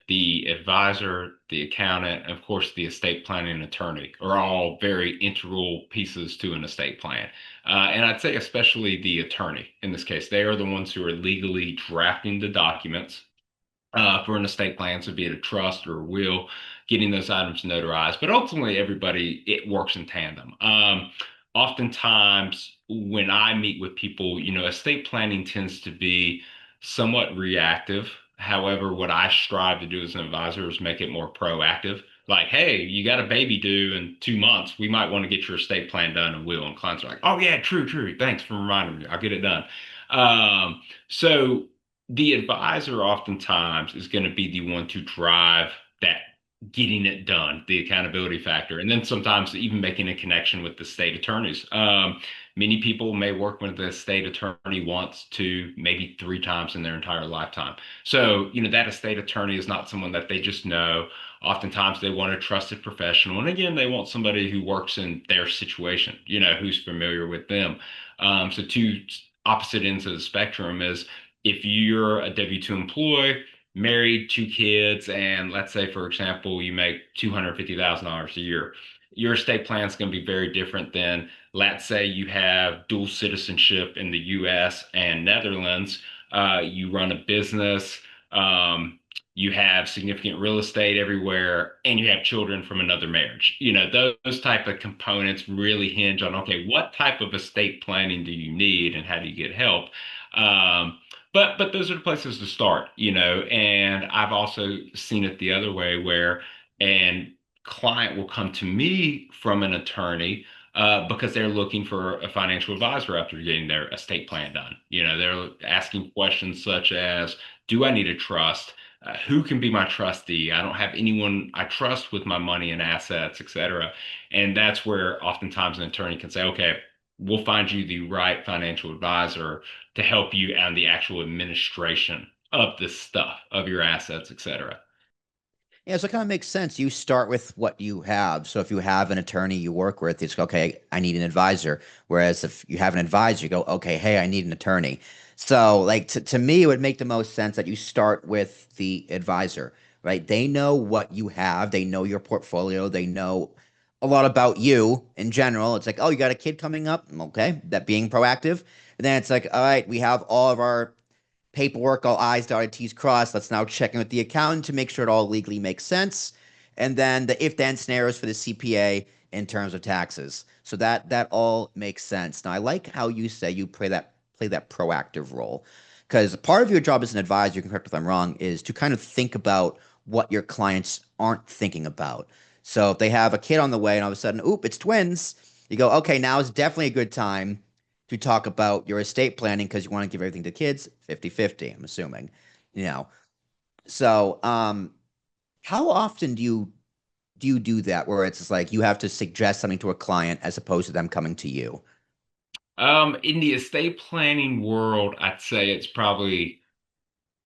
the advisor, the accountant, and of course, the estate planning attorney are all very integral pieces to an estate plan. And I'd say, especially the attorney in this case, they are the ones who are legally drafting the documents for an estate plan, so be it a trust or a will, getting those items notarized. But ultimately, everybody, it works in tandem. Oftentimes, when I meet with people, estate planning tends to be somewhat reactive. However, what I strive to do as an advisor is make it more proactive. Like, hey, you got a baby due in 2 months. We might want to get your estate plan done and will. And clients are like, oh, yeah, true, true. Thanks for reminding me. I'll get it done. So the advisor oftentimes is going to be the one to drive that getting it done, the accountability factor, and then sometimes even making a connection with the state attorneys. Many people may work with the state attorney once, two, maybe three times in their entire lifetime. So, that estate attorney is not someone that they just know. Oftentimes they want a trusted professional. And again, they want somebody who works in their situation, who's familiar with them. So two opposite ends of the spectrum is if you're a W-2 employee, married, two kids, and let's say, for example, you make $250,000 a year, your estate plan is going to be very different than, let's say, you have dual citizenship in the US and Netherlands, you run a business, you have significant real estate everywhere, and you have children from another marriage. Those type of components really hinge on, okay, what type of estate planning do you need and how do you get help? But those are the places to start, and I've also seen it the other way where an client will come to me from an attorney because they're looking for a financial advisor after getting their estate plan done. They're asking questions such as, do I need a trust? Who can be my trustee? I don't have anyone I trust with my money and assets, et cetera. And that's where oftentimes an attorney can say, okay, we'll find you the right financial advisor to help you on the actual administration of this stuff, of your assets, et cetera. Yeah, so it kind of makes sense. You start with what you have. So if you have an attorney you work with, it's okay, I need an advisor. Whereas if you have an advisor, you go, okay, hey, I need an attorney. So like to me, it would make the most sense that you start with the advisor, right? They know what you have, they know your portfolio, they know a lot about you in general. It's like, oh, you got a kid coming up. Okay, that being proactive. And then it's like, all right, we have all of our paperwork, all I's dotted, T's crossed. Let's now check in with the accountant to make sure it all legally makes sense. And then the if then scenarios for the CPA in terms of taxes. So that all makes sense. Now I like how you say you play that proactive role. Because part of your job as an advisor, you can correct if I'm wrong, is to kind of think about what your clients aren't thinking about. So if they have a kid on the way and all of a sudden, oop, it's twins, you go, okay, now is definitely a good time to talk about your estate planning because you want to give everything to kids 50-50, I'm assuming. You know. So how often do you do that where it's just like you have to suggest something to a client as opposed to them coming to you? In the estate planning world, I'd say it's probably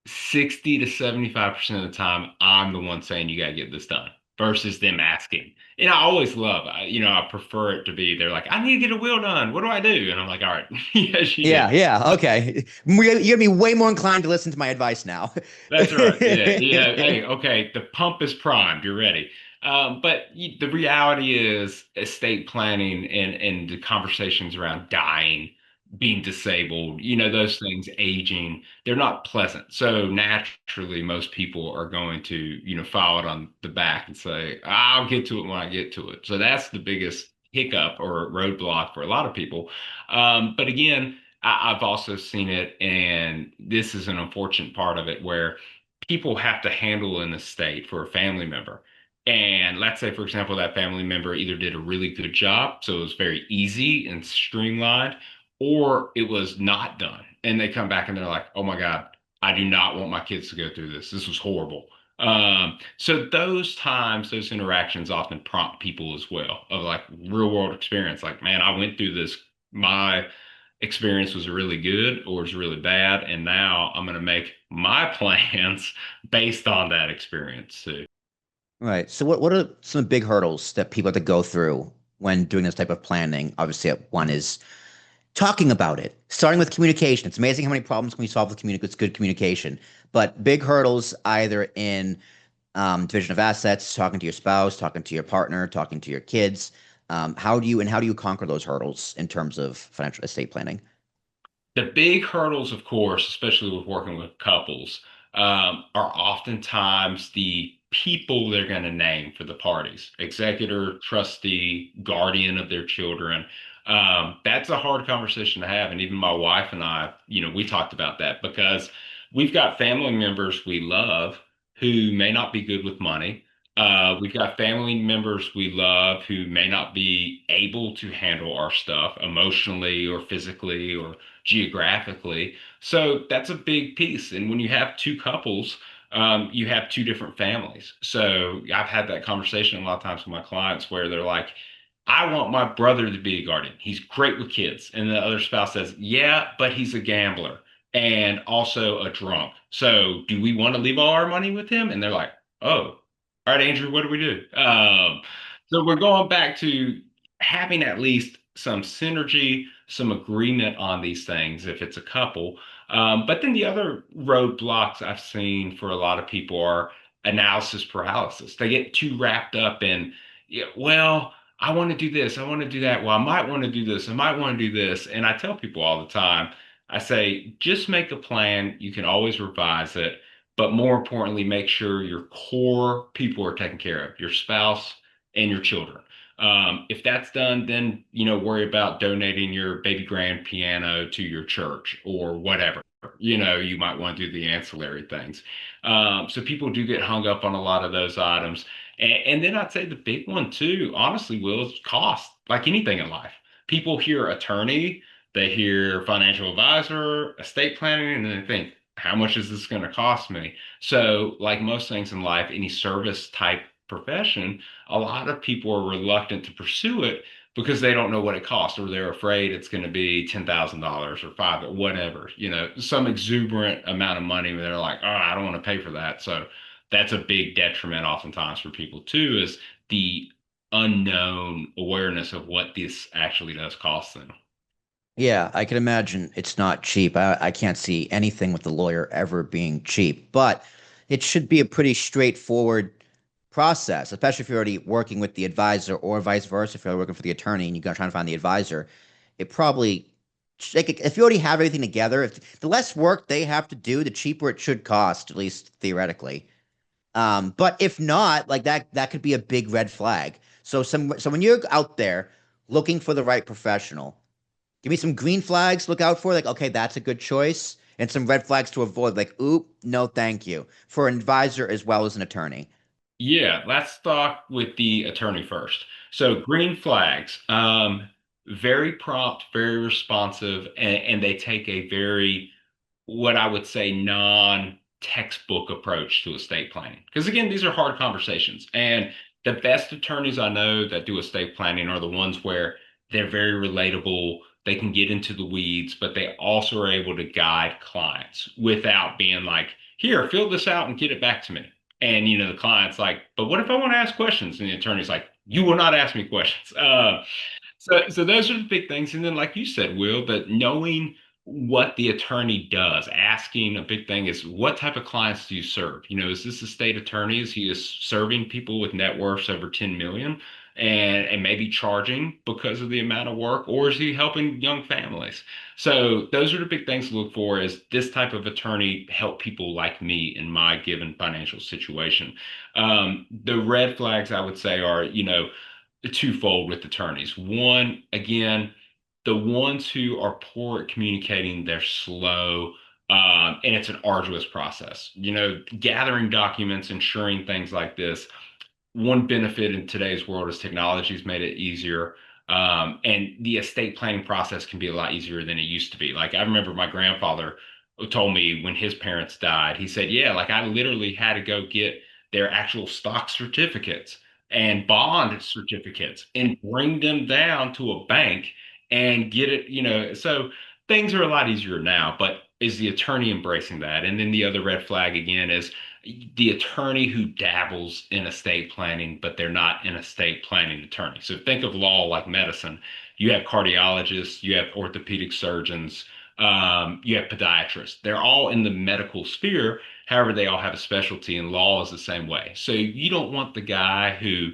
60 to 75% of the time, I'm the one saying you got to get this done versus them asking. And I always love, I prefer it to be, they're like, I need to get a will done. What do I do? And I'm like, all right, yes, you do. Yeah, yeah, okay. You're gonna be way more inclined to listen to my advice now. That's right. Yeah, yeah. Hey, okay, the pump is primed. You're ready. But the reality is estate planning and the conversations around dying, being disabled, those things, aging, they're not pleasant. So naturally, most people are going to, file it on the back and say, I'll get to it when I get to it. So that's the biggest hiccup or roadblock for a lot of people. But again, I've also seen it, and this is an unfortunate part of it where people have to handle an estate for a family member. And let's say, for example, that family member either did a really good job, so it was very easy and streamlined, or it was not done. And they come back and they're like, oh my God, I do not want my kids to go through this. This was horrible. So those times, those interactions often prompt people as well of like real world experience. Like, man, I went through this. My experience was really good or was really bad, and now I'm going to make my plans based on that experience too. Right. So what are some big hurdles that people have to go through when doing this type of planning? Obviously, one is talking about it, starting with communication. It's amazing how many problems can we solve with good communication. But big hurdles either in division of assets, talking to your spouse, talking to your partner, talking to your kids. How do you conquer those hurdles in terms of financial estate planning? The big hurdles, of course, especially with working with couples, are oftentimes the people they're going to name for the parties: executor, trustee, guardian of their children. That's a hard conversation to have. And even my wife and I, we talked about that because we've got family members we love who may not be good with money. We've got family members we love who may not be able to handle our stuff emotionally or physically or geographically. So that's a big piece. And when you have two couples, you have two different families. So I've had that conversation a lot of times with my clients where they're like, I want my brother to be a guardian. He's great with kids. And the other spouse says, yeah, but he's a gambler and also a drunk. So do we want to leave all our money with him? And they're like, oh, all right, Andrew, what do we do? So we're going back to having at least some synergy, some agreement on these things if it's a couple. But then the other roadblocks I've seen for a lot of people are analysis paralysis. They get too wrapped up in, yeah, well, I want to do this, I want to do that. Well, I might want to do this, I might want to do this. And I tell people all the time, I say, just make a plan. You can always revise it. But more importantly, make sure your core people are taken care of, your spouse and your children. If that's done, then worry about donating your baby grand piano to your church or whatever. You might want to do the ancillary things. So people do get hung up on a lot of those items. And then I'd say the big one too, honestly, Will, is cost, like anything in life. People hear attorney, they hear financial advisor, estate planning, and then they think, how much is this going to cost me? So, like most things in life, any service type profession, a lot of people are reluctant to pursue it because they don't know what it costs, or they're afraid it's going to be $10,000 or five, or whatever, some exuberant amount of money where they're like, oh, I don't want to pay for that. So that's a big detriment oftentimes for people too, is the unknown awareness of what this actually does cost them. Yeah, I can imagine it's not cheap. I can't see anything with the lawyer ever being cheap, but it should be a pretty straightforward process, especially if you're already working with the advisor or vice versa. If you're working for the attorney and you're trying to find the advisor, it probably, if you already have everything together, if the less work they have to do, the cheaper it should cost, at least theoretically. But if not, like that could be a big red flag. So when you're out there looking for the right professional, give me some green flags to look out for, like, okay, that's a good choice, and some red flags to avoid, like, oop, no, thank you, for an advisor as well as an attorney. Yeah, let's start with the attorney first. So green flags, very prompt, very responsive, and they take a very, what I would say, non-textbook approach to estate planning. Because again, these are hard conversations. And the best attorneys I know that do estate planning are the ones where they're very relatable. They can get into the weeds, but they also are able to guide clients without being like, here, fill this out and get it back to me. And the client's like, but what if I want to ask questions? And the attorney's like, you will not ask me questions. So those are the big things. And then, like you said, Will, that knowing what the attorney does, asking, a big thing is, what type of clients do you serve? Is this a state attorney? Is he is serving people with net worths over 10 million and maybe charging because of the amount of work, or is he helping young families? So those are the big things to look for, is this type of attorney help people like me in my given financial situation. The red flags I would say are, twofold with attorneys. One, again, the ones who are poor at communicating, they're slow, and it's an arduous process. Gathering documents, ensuring things like this. One benefit in today's world is technology has made it easier. And the estate planning process can be a lot easier than it used to be. Like I remember my grandfather told me when his parents died, he said, yeah, like I literally had to go get their actual stock certificates and bond certificates and bring them down to a bank and get it, so things are a lot easier now, but is the attorney embracing that? And then the other red flag again is the attorney who dabbles in estate planning, but they're not an estate planning attorney. So think of law like medicine. You have cardiologists, you have orthopedic surgeons, You have podiatrists. They're all in the medical sphere. However, they all have a specialty, and law is the same way. So you don't want the guy who,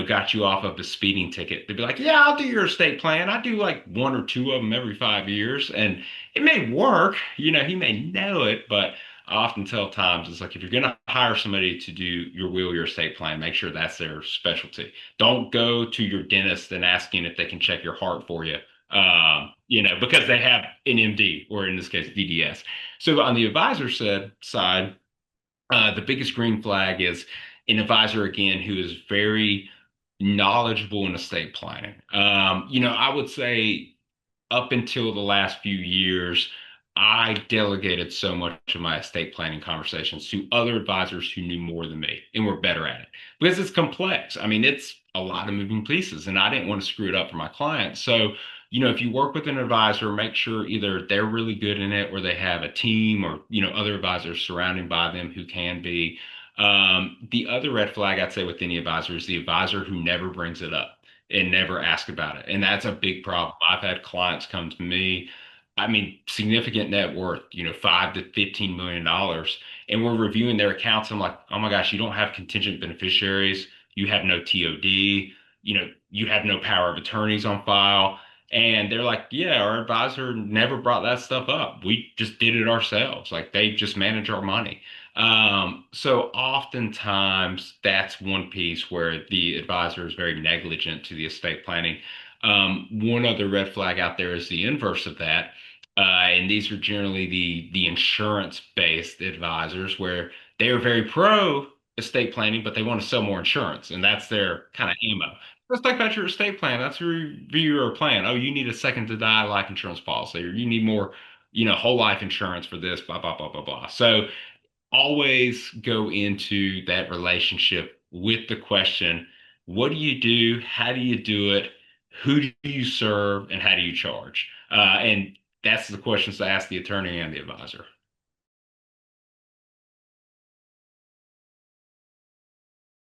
got you off of a speeding ticket to be like, yeah, I'll do your estate plan. I do like one or two of them every 5 years. And it may work, he may know it, but I often tell times it's like if you're going to hire somebody to do your will, your estate plan, make sure that's their specialty. Don't go to your dentist and asking if they can check your heart for you, because they have an MD or in this case DDS. So on the advisor side, the biggest green flag is an advisor again who is very knowledgeable in estate planning. I would say up until the last few years, I delegated so much of my estate planning conversations to other advisors who knew more than me and were better at it because it's complex. I mean, it's a lot of moving pieces, and I didn't want to screw it up for my clients. So, if you work with an advisor, make sure either they're really good in it or they have a team or, other advisors surrounding by them who can be. The other red flag I'd say with any advisor is the advisor who never brings it up and never ask about it. And that's a big problem. I've had clients come to me, I mean, significant net worth, 5 to 15 million dollars, and we're reviewing their accounts. I'm like, oh my gosh, you don't have contingent beneficiaries, you have no TOD, you have no power of attorneys on file. And they're like, yeah, our advisor never brought that stuff up. We just did it ourselves. Like they just manage our money. So oftentimes that's one piece where the advisor is very negligent to the estate planning. One other red flag out there is the inverse of that. And these are generally the insurance-based advisors where they are very pro estate planning, but they want to sell more insurance, and that's their kind of ammo. Let's talk about your estate plan. Let's review your plan. Oh, you need a second to die life insurance policy, or you need more, whole life insurance for this, blah, blah, blah, blah, blah. So always go into that relationship with the question, what do you do? How do you do it? Who do you serve? And how do you charge? And that's the questions to ask the attorney and the advisor.